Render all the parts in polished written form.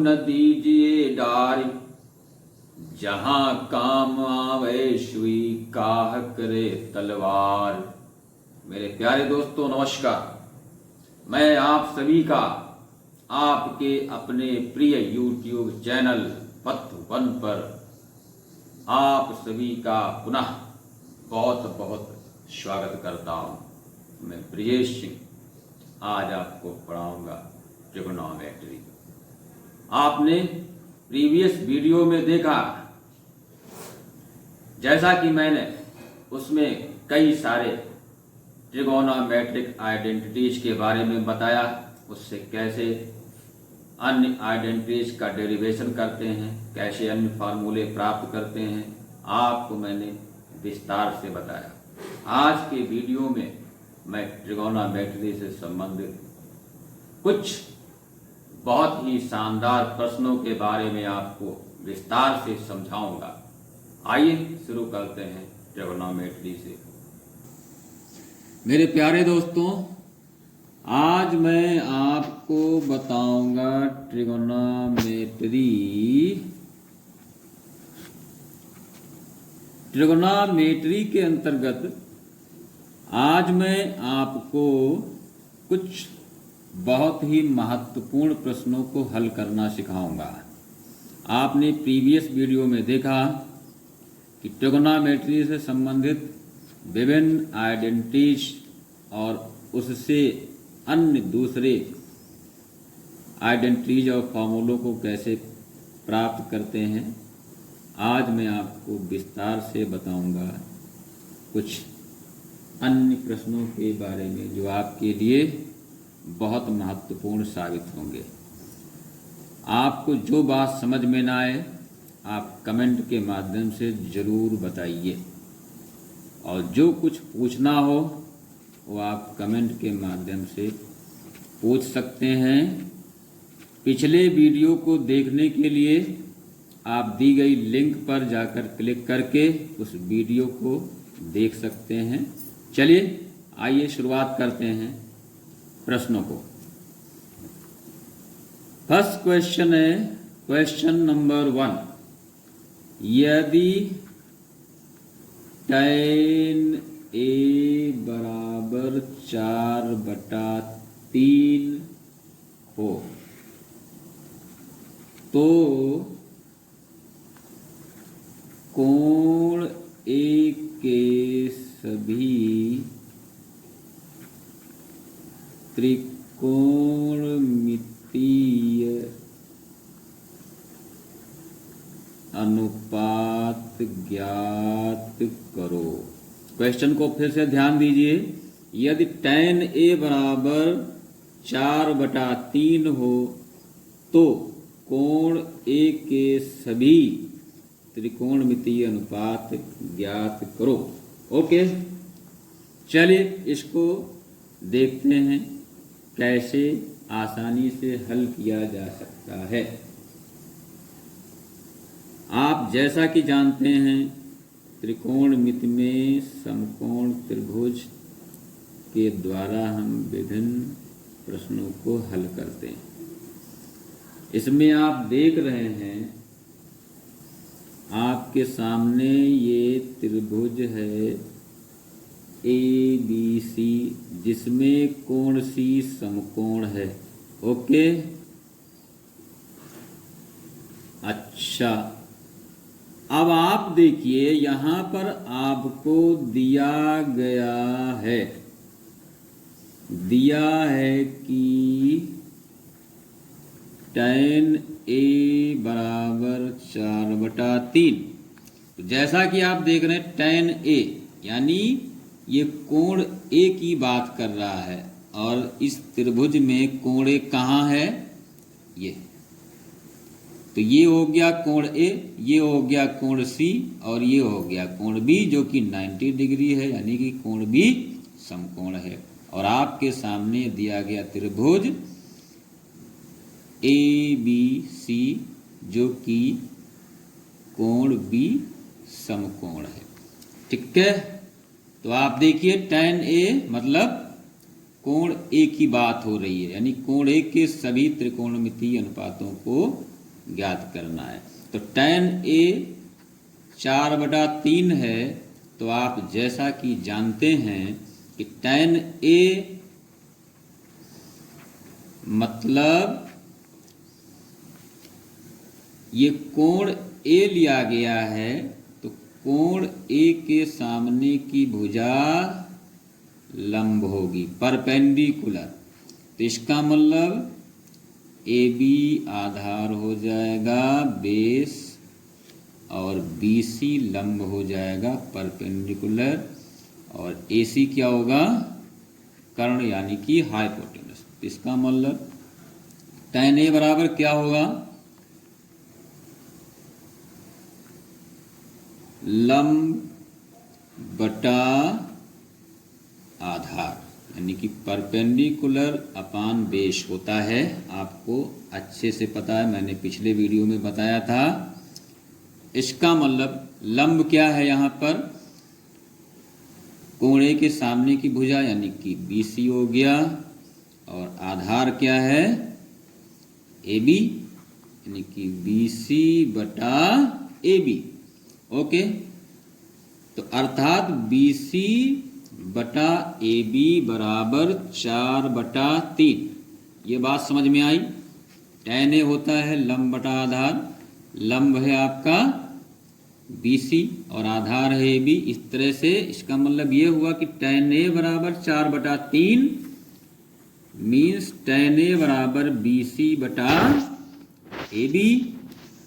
न दीजिए डारी, जहां काम आवे सुई काह करे तलवार। मेरे प्यारे दोस्तों नमस्कार। मैं आप सभी का आपके अपने प्रिय YouTube चैनल पथ वन पर आप सभी का पुनः बहुत बहुत स्वागत करता हूं। मैं ब्रिजेश सिंह आज आपको पढ़ाऊंगा ट्रिगोनोमेट्री। आपने प्रीवियस वीडियो में देखा, जैसा कि मैंने उसमें कई सारे ट्रिगोनोमेट्रिक आइडेंटिटीज के बारे में बताया, उससे कैसे अन्य आइडेंटिटीज का डेरिवेशन करते हैं, कैसे अन्य फार्मूले प्राप्त करते हैं, आपको मैंने विस्तार से बताया। आज के वीडियो में मैं ट्रिगोनोमेट्री से संबंधित कुछ बहुत ही शानदार प्रश्नों के बारे में आपको विस्तार से समझाऊंगा। आइए शुरू करते हैं ट्रिगोनोमेट्री से। मेरे प्यारे दोस्तों, आज मैं आपको बताऊंगा ट्रिगोनोमेट्री के अंतर्गत आज मैं आपको कुछ बहुत ही महत्वपूर्ण प्रश्नों को हल करना सिखाऊंगा। आपने प्रीवियस वीडियो में देखा कि ट्रिगोनोमेट्री से संबंधित विभिन्न आइडेंटिटीज और उससे अन्य दूसरे आइडेंटिटीज और फॉर्मूलों को कैसे प्राप्त करते हैं। आज मैं आपको विस्तार से बताऊंगा कुछ अन्य प्रश्नों के बारे में जो आपके लिए बहुत महत्वपूर्ण साबित होंगे। आपको जो बात समझ में ना आए आप कमेंट के माध्यम से ज़रूर बताइए, और जो कुछ पूछना हो वो आप कमेंट के माध्यम से पूछ सकते हैं। पिछले वीडियो को देखने के लिए आप दी गई लिंक पर जाकर क्लिक करके उस वीडियो को देख सकते हैं। चलिए आइए शुरुआत करते हैं प्रश्नों को। फर्स्ट क्वेश्चन है क्वेश्चन नंबर 1। यदि tan A बराबर 4/3 हो तो कोण A के सभी त्रिकोणमितीय अनुपात ज्ञात करो। क्वेश्चन को फिर से ध्यान दीजिए। यदि tan A बराबर 4/3 हो तो कोण A के सभी त्रिकोणमितीय अनुपात ज्ञात करो। ओके, चलिए इसको देखते हैं कैसे आसानी से हल किया जा सकता है। आप जैसा कि जानते हैं त्रिकोणमिति में समकोण त्रिभुज के द्वारा हम विभिन्न प्रश्नों को हल करते हैं। इसमें आप देख रहे हैं आपके सामने ये त्रिभुज है ABC, जिसमें कोण C समकोण है। ओके, अच्छा, अब आप देखिए यहाँ पर आपको दिया है कि tan A बराबर 4/3। तो जैसा कि आप देख रहे हैं tan A यानी ये कोण A की बात कर रहा है, और इस त्रिभुज में कोण A कहाँ है? ये तो ये हो गया कोण A, ये हो गया कोण C, और ये हो गया कोण B जो कि 90 डिग्री है, यानी कि कोण B समकोण है। और आपके सामने दिया गया त्रिभुज ABC जो कि कोण B समकोण है। ठीक है, तो आप देखिए tan A मतलब कोण A की बात हो रही है, यानी कोण A के सभी त्रिकोणमितीय अनुपातों को ज्ञात करना है। तो tan A 4/3 है, तो आप जैसा कि जानते हैं कि tan A मतलब ये कोण A लिया गया है, तो कोण A के सामने की भुजा लंब होगी, परपेंडिकुलर। तो इसका मतलब AB आधार हो जाएगा बेस और BC लंब हो जाएगा परपेंडिकुलर, और AC क्या होगा, कर्ण यानी कि हाइपोटेनस। इसका मतलब tan A बराबर क्या होगा, लंब बटा आधार, यानी कि परपेंडिकुलर अपान बेस होता है। आपको अच्छे से पता है, मैंने पिछले वीडियो में बताया था। इसका मतलब लंब क्या है, यहाँ पर कोण A के सामने की भुजा यानी कि BC हो गया, और आधार क्या है AB, यानी कि BC बटा AB। ओके, तो अर्थात BC बटा AB बराबर 4/3। ये बात समझ में आई। tan A होता है लंब बटा आधार, लंब है आपका BC और आधार है AB। इस तरह से इसका मतलब ये हुआ कि tan A बराबर 4/3 मीन्स tan A बराबर BC बटा AB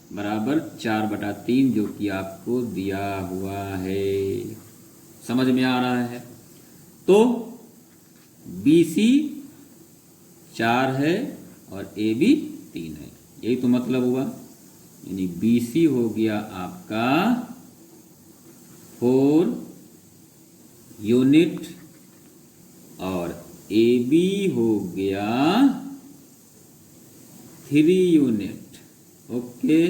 बराबर 4/3, जो कि आपको दिया हुआ है। समझ में आ रहा है। तो BC 4 है और AB 3 है, यही तो मतलब हुआ। यानी BC हो गया आपका 4 यूनिट और AB हो गया 3 यूनिट। ओके,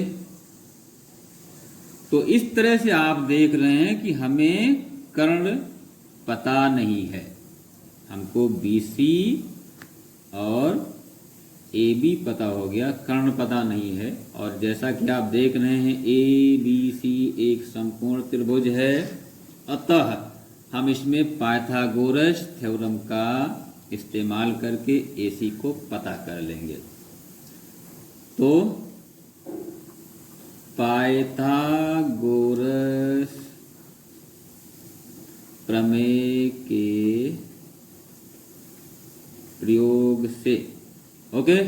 तो इस तरह से आप देख रहे हैं कि हमें कर्ण पता नहीं है, हमको BC और AB पता हो गया, कर्ण पता नहीं है। और जैसा कि आप देख रहे हैं ABC एक समकोण त्रिभुज है, अतः हम इसमें पाइथागोरस थ्योरम का इस्तेमाल करके AC को पता कर लेंगे। तो पाइथागोरस प्रमेय के प्रयोग से, ओके,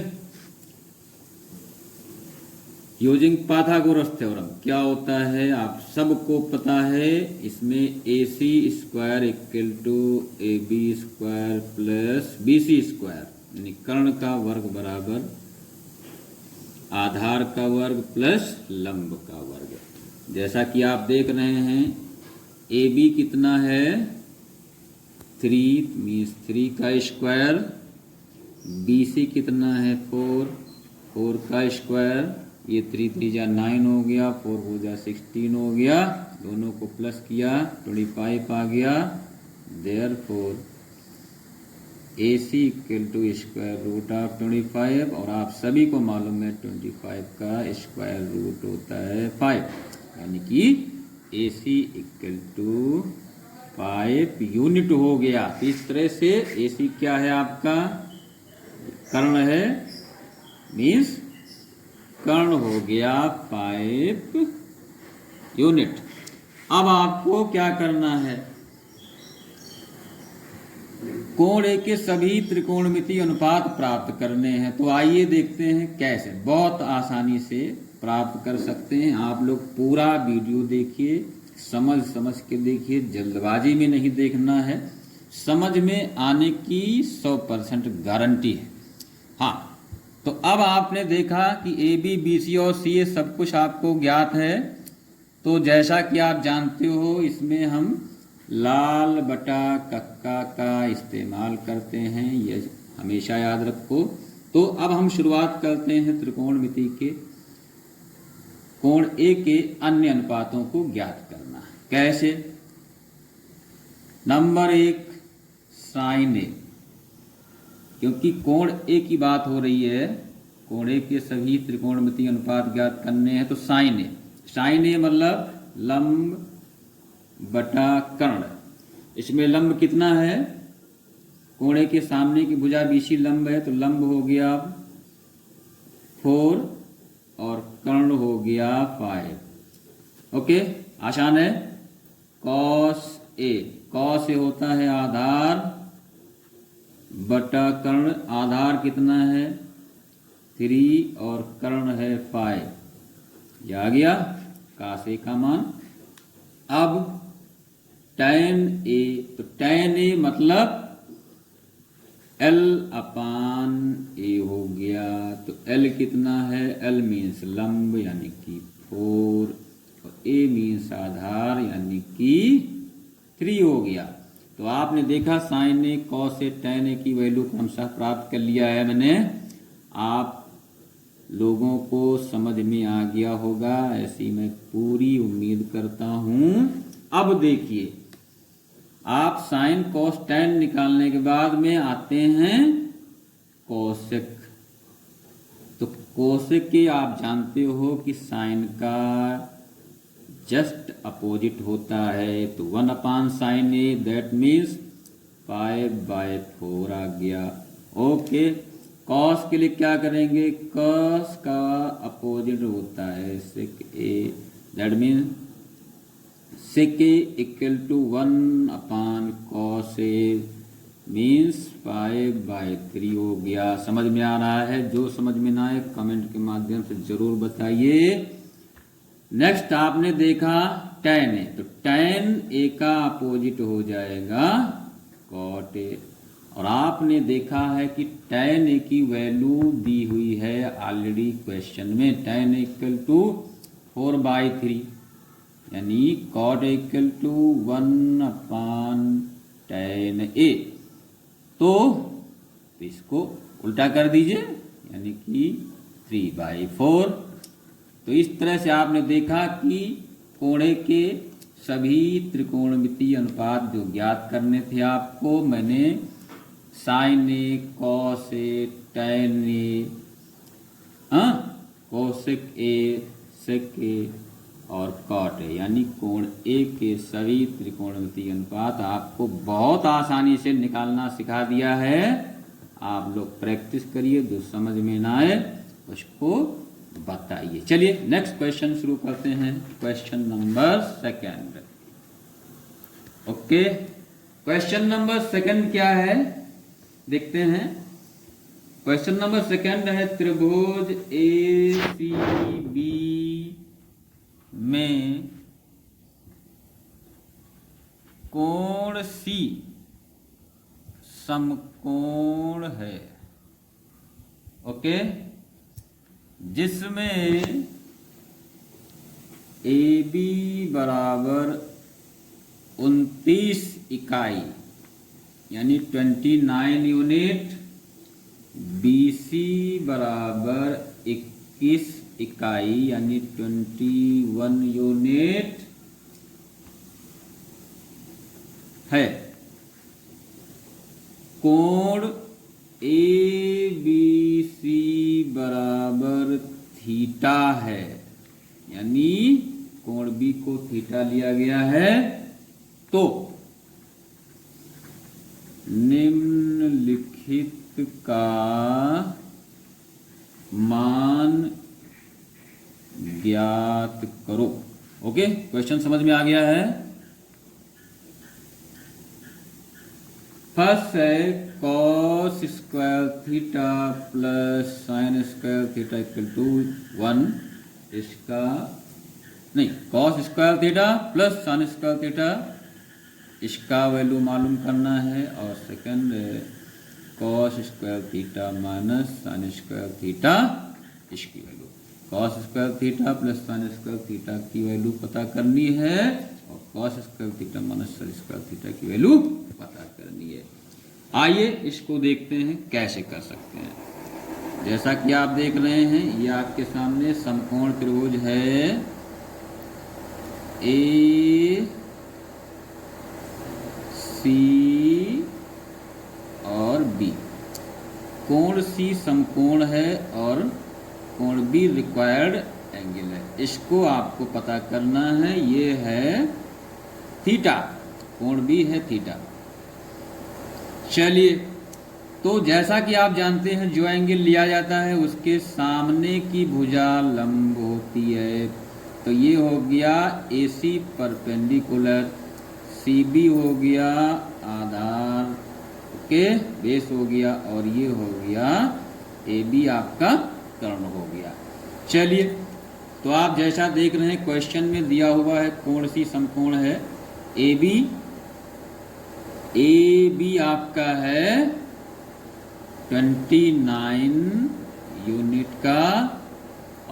यूजिंग पाइथागोरस थ्योरम क्या होता है आप सबको पता है। इसमें AC square equal to AB square plus BC square, यानी कर्ण का वर्ग बराबर आधार का वर्ग प्लस लंब का वर्ग। जैसा कि आप देख रहे हैं AB कितना है 3 मीन्स 3 का स्क्वायर, BC कितना है 4 का स्क्वायर, ये 3 3 जा 9 हो गया, 4 हो जा 16 हो गया, दोनों को प्लस किया 25 आ गया। Therefore AC equal to square root of 25, और आप सभी को मालूम है 25 का स्क्वायर रूट होता है 5, यानी कि AC इक्वल टू 5 यूनिट हो गया। इस तरह से AC क्या है आपका कर्ण है, मीन्स कर्ण हो गया 5 यूनिट। अब आपको क्या करना है, कोण A के सभी त्रिकोणमितीय अनुपात प्राप्त करने हैं। तो आइए देखते हैं कैसे। बहुत आसानी से प्राप्त कर सकते हैं। आप लोग पूरा वीडियो देखिए, समझ के देखिए, जल्दबाजी में नहीं देखना है, समझ में आने की 100% गारंटी है। हाँ, तो अब आपने देखा कि AB BC और CA सब कुछ आपको ज्ञात है। तो जैसा कि आप जानते हो इसमें हम लाल बटा कक्का का इस्तेमाल करते हैं, ये हमेशा याद रखो। तो अब हम शुरुआत करते हैं त्रिकोणमिति के कोण A के अन्य अनुपातों को ज्ञात करना। कैसे? नंबर 1 sin A, क्योंकि कोण A की बात हो रही है, कोणे के सभी त्रिकोणमितीय अनुपात ज्ञात करने हैं तो साइन ए। साइन ए मतलब लंब बटा कर्ण। इसमें लंब कितना है, कोणे के सामने की भुजा बीसी लंब है तो लंब हो गया 4 और कर्ण हो गया 5। ओके, आसान है। कॉस ए, कॉस ए होता है आधार बटा कर्ण। आधार कितना है 3 और कर्ण है 5। यह आ गया कास ए का मान। अब tan ए, तो tan ए मतलब L अपान ए हो गया। तो L कितना है, L मीन्स लंब यानी कि 4 और A मीन्स आधार यानी कि 3 हो गया। तो आपने देखा sign A, cos A, tan ए की वैल्यू क्रमशः प्राप्त कर लिया है मैंने। आप लोगों को समझ में आ गया होगा, ऐसी मैं पूरी उम्मीद करता हूं। अब देखिए, आप साइन कॉस tan निकालने के बाद में आते हैं कोसेक। तो कोसेक के आप जानते हो कि साइन का जस्ट अपोजिट होता है। तो 1 अपान साइन ए, दैट मीन्स 5/4 आ गया। ओके, कॉस के लिए क्या करेंगे, कॉस का अपोजिट होता है sec A, that means sec A equal to 1 upon cos A means 5/3 हो गया। समझ में आ रहा है? जो समझ में ना आए कमेंट के माध्यम से जरूर बताइए। नेक्स्ट आपने देखा tan ए, तो tan ए का अपोजिट हो जाएगा cot ए। और आपने देखा है कि tan ए की वैल्यू दी हुई है ऑलरेडी क्वेश्चन में। tan ए इक्वल टू 4/3 यानी cot a equal to 1 upon tan a. तो इसको उल्टा कर दीजिए यानी कि 3/4। तो इस तरह से आपने देखा कि कोणे के सभी त्रिकोणमितीय अनुपात जो ज्ञात करने थे आपको, मैंने sine A, cos A, tan A, cosec A, sec A और कॉट ए यानी कोण ए के सभी त्रिकोणमितीय अनुपात आपको बहुत आसानी से निकालना सिखा दिया है। आप लोग प्रैक्टिस करिए, जो समझ में ना आए उसको बताइए। चलिए नेक्स्ट क्वेश्चन शुरू करते हैं। Question number 2। Okay, question number 2 क्या है देखते हैं। क्वेश्चन नंबर 2 है त्रिभुज ACB में कोण C समकोण है। ओके, जिसमें AB बराबर 29 इकाई यानी 29 यूनिट, BC बराबर 21 इकाई यानी 21 यूनिट है। कोण ABC बराबर थीटा है यानी कोण B को थीटा लिया गया है। तो निम्नलिखित का मान ज्ञात करो। ओके, क्वेश्चन समझ में आ गया है। फर्स्ट है cos square theta plus sine square theta equal to 1। इसका नहीं, cos square theta plus sine square theta इसका वैल्यू मालूम करना है। और सेकंड है cos square theta minus sine square theta, इसकी value cos square theta plus sine square theta की वैल्यू पता करनी है और cos square theta minus sine square theta की वैल्यू पता करनी है। आइए इसको देखते हैं कैसे कर सकते हैं। जैसा कि आप देख रहे हैं, ये आपके सामने समकोण त्रिभुज है AC और B। कोण सी समकोण है और कोण बी रिक्वायर्ड एंगल है। इसको आपको पता करना है। ये है थीटा, कोण बी है थीटा। चलिए, तो जैसा कि आप जानते हैं जो एंगल लिया जाता है उसके सामने की भुजा लंब होती है। तो ये हो गया AC परपेंडिकुलर, CB हो गया आधार, ओके, बेस हो गया, और ये हो गया AB आपका कर्ण हो गया। चलिए, तो आप जैसा देख रहे हैं क्वेश्चन में दिया हुआ है कोण सी समकोण है। AB आपका है 29 यूनिट का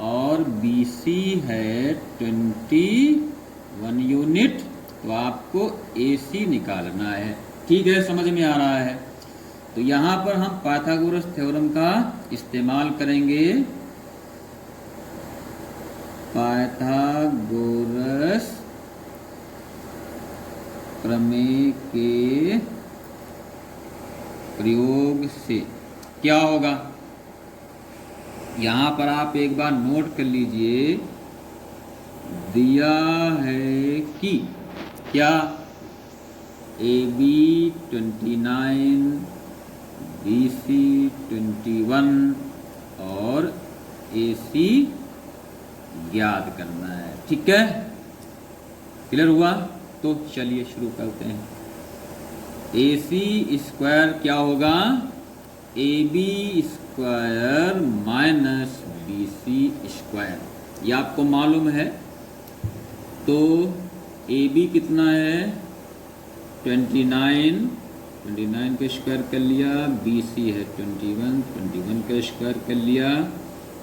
और BC है 21 यूनिट। तो आपको AC निकालना है। ठीक है, समझ में आ रहा है। तो यहाँ पर हम पाइथागोरस थ्योरम का इस्तेमाल करेंगे। पाइथागोरस प्रमेय के प्रयोग से क्या होगा, यहाँ पर आप एक बार नोट कर लीजिए। दिया है कि क्या AB 29, BC 21 और AC ज्ञात करना है। ठीक है, क्लियर हुआ? तो चलिए शुरू करते हैं। AC स्क्वायर क्या होगा? AB square minus BC square, ये आपको मालूम है। तो AB कितना है? 29 का स्क्वायर कर लिया, BC है 21 का स्क्वायर कर लिया।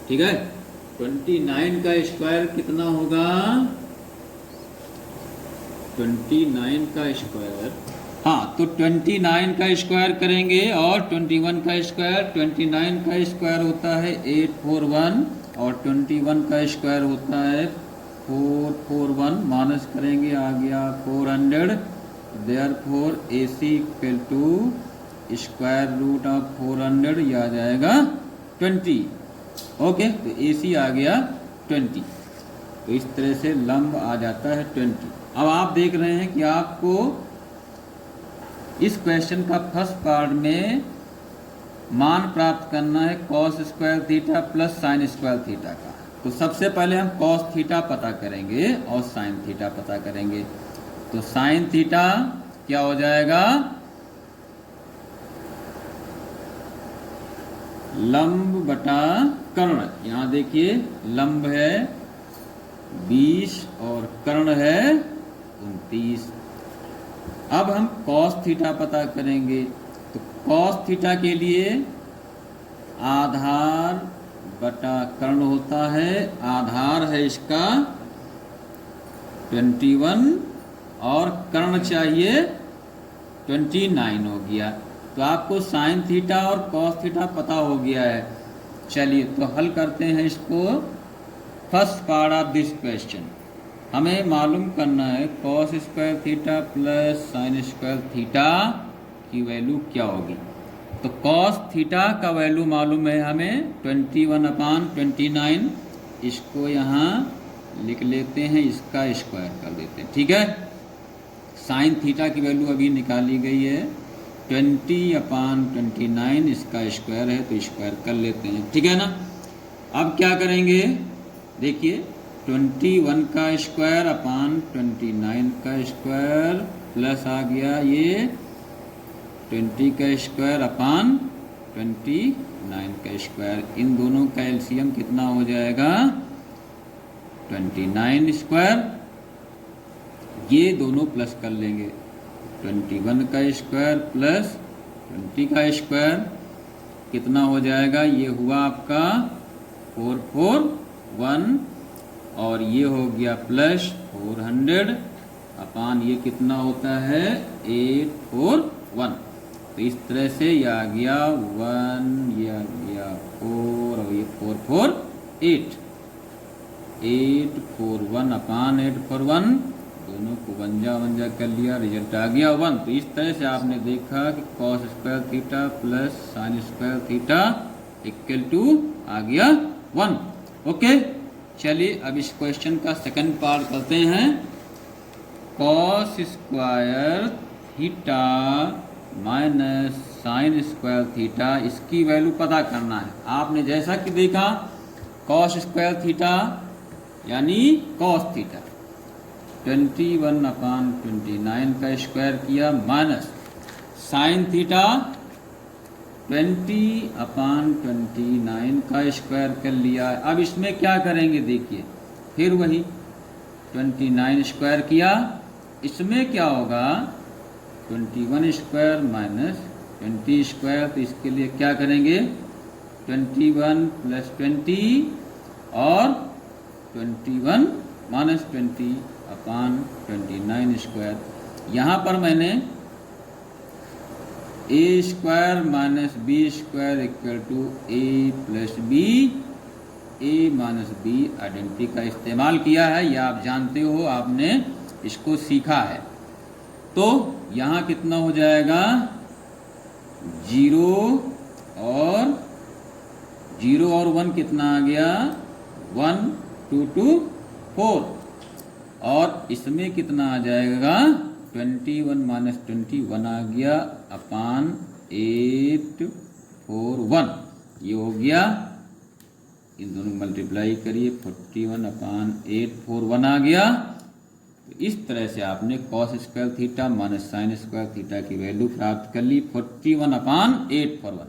ठीक है, 29 का स्क्वायर कितना होगा? 29 का स्क्वायर, हाँ, तो 29 का स्क्वायर करेंगे और 21 का स्क्वायर। 29 का स्क्वायर होता है 841 और 21 का स्क्वायर होता है 441। माइनस करेंगे, आ गया 400। Therefore AC equal to square root of 400, ये आ जाएगा 20। ओके, तो AC आ गया 20। तो इस तरह से लंब आ जाता है 20। अब आप देख रहे हैं कि आपको इस क्वेश्चन का फर्स्ट पार्ट में मान प्राप्त करना है cos square theta plus sine square theta का। तो सबसे पहले हम cos थीटा पता करेंगे और साइन थीटा पता करेंगे। तो साइन थीटा क्या हो जाएगा? लंब बटा कर्ण। यहाँ देखिए, लंब है 20 और कर्ण है 29। अब हम cos थीटा पता करेंगे। तो cos थीटा के लिए आधार बटा कर्ण होता है। आधार है इसका 21 और कर्ण चाहिए 29 हो गया। तो आपको साइन थीटा और cos थीटा पता हो गया है। चलिए, तो हल करते हैं इसको। First part of this question हमें मालूम करना है cos square theta plus sine square theta की वैल्यू क्या होगी। तो cos थीटा का वैल्यू मालूम है हमें 21/29। इसको यहाँ लिख लेते हैं, इसका स्क्वायर कर देते हैं। ठीक है, साइन थीटा की वैल्यू अभी निकाली गई है 20/29, इसका स्क्वायर है तो स्क्वायर कर लेते हैं। ठीक है ना। अब क्या करेंगे, देखिए 21 का स्क्वायर अपान 29 का स्क्वायर प्लस आ गया ये 20 का स्क्वायर अपान 29 का स्क्वायर। इन दोनों का एलसीएम कितना हो जाएगा? 29 स्क्वायर। ये दोनों प्लस कर लेंगे, 21 का स्क्वायर प्लस 20 का स्क्वायर कितना हो जाएगा? ये हुआ आपका 441 और ये हो गया प्लस 400 अपान ये कितना होता है? 841। तो इस तरह से ये आ गया 1, ये आ गया 4 और ये 448। 841 अपान 841 दोनों को वंजा कर लिया, रिजल्ट आ गया 1। तो इस तरह से आपने देखा कि cos square theta plus sine square theta equal to आ गया 1। ओके, चलिए अब इस क्वेश्चन का सेकंड पार्ट करते हैं। Cos square theta minus sine square theta, इसकी वैल्यू पता करना है। आपने जैसा कि देखा कॉस स्क्वायर थीटा यानी कॉस थीटा 21/29 का स्क्वायर किया, माइनस साइन थीटा 20/29 का स्क्वायर कर लिया। अब इसमें क्या करेंगे देखिए, फिर वही 29 स्क्वायर किया, इसमें क्या होगा 21 स्क्वायर माइनस 20 स्क्वायर। तो इसके लिए क्या करेंगे 21 प्लस 20 और 21 माइनस 20/29 स्क्वायर। यहाँ पर मैंने a square minus b square equal to a plus b, a minus b identity का इस्तेमाल किया है। यह आप जानते हो, आपने इसको सीखा है। तो यहाँ कितना हो जाएगा 0 और 1 कितना आ गया 1 2 2 4, और इसमें कितना आ जाएगा 21 माइनस 21 आ गया अपान 841। ये हो गया, इन दोनों को मल्टीप्लाई करिए 41/841 आ गया। तो इस तरह से आपने cos square theta minus sine square theta की वैल्यू प्राप्त कर ली 41/841।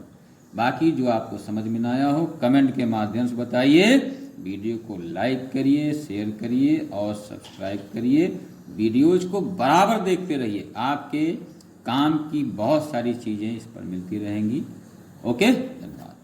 बाकी जो आपको समझ में ना आया हो कमेंट के माध्यम से बताइए। वीडियो को लाइक करिए, शेयर करिए और सब्सक्राइब करिए। वीडियोज को बराबर देखते रहिए, आपके काम की बहुत सारी चीज़ें इस पर मिलती रहेंगी। ओके, धन्यवाद।